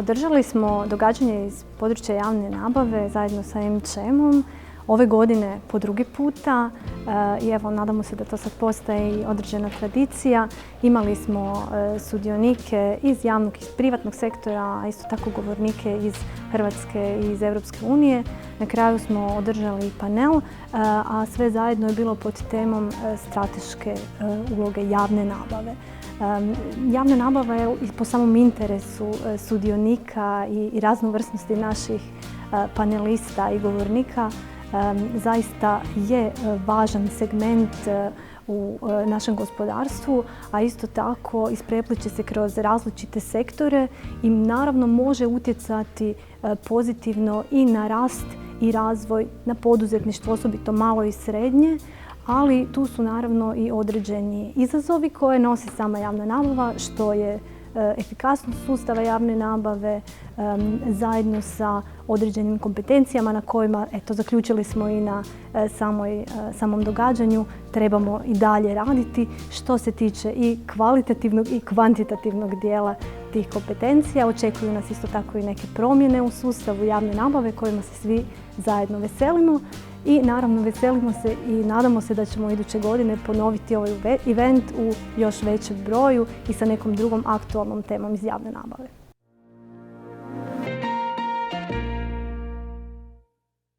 Održali smo događanje iz područja javne nabave zajedno sa AmCham-om ove godine po drugi puta i evo nadamo se da to sad postaje i određena tradicija. Imali smo sudionike iz javnog i privatnog sektora, a isto tako govornike iz Hrvatske i iz Europske unije. Na kraju smo održali panel, a sve zajedno je bilo pod temom strateške uloge javne nabave. Javna nabava je po samom interesu sudionika i raznovrsnosti naših panelista i govornika zaista je važan segment u našem gospodarstvu, a isto tako isprepliće se kroz različite sektore i naravno može utjecati pozitivno i na rast i razvoj, na poduzetništvo, osobito malo i srednje, ali tu su naravno i određeni izazovi koje nosi sama javna nabava, što je efikasnost sustava javne nabave zajedno sa određenim kompetencijama na kojima, zaključili smo i na samom događanju, trebamo i dalje raditi što se tiče i kvalitativnog i kvantitativnog dijela tih kompetencija. Očekuju nas isto tako i neke promjene u sustavu javne nabave kojima se svi zajedno veselimo. I naravno veselimo se i nadamo se da ćemo iduće godine ponoviti ovaj event u još većem broju i sa nekom drugom aktualnom temom iz javne nabave.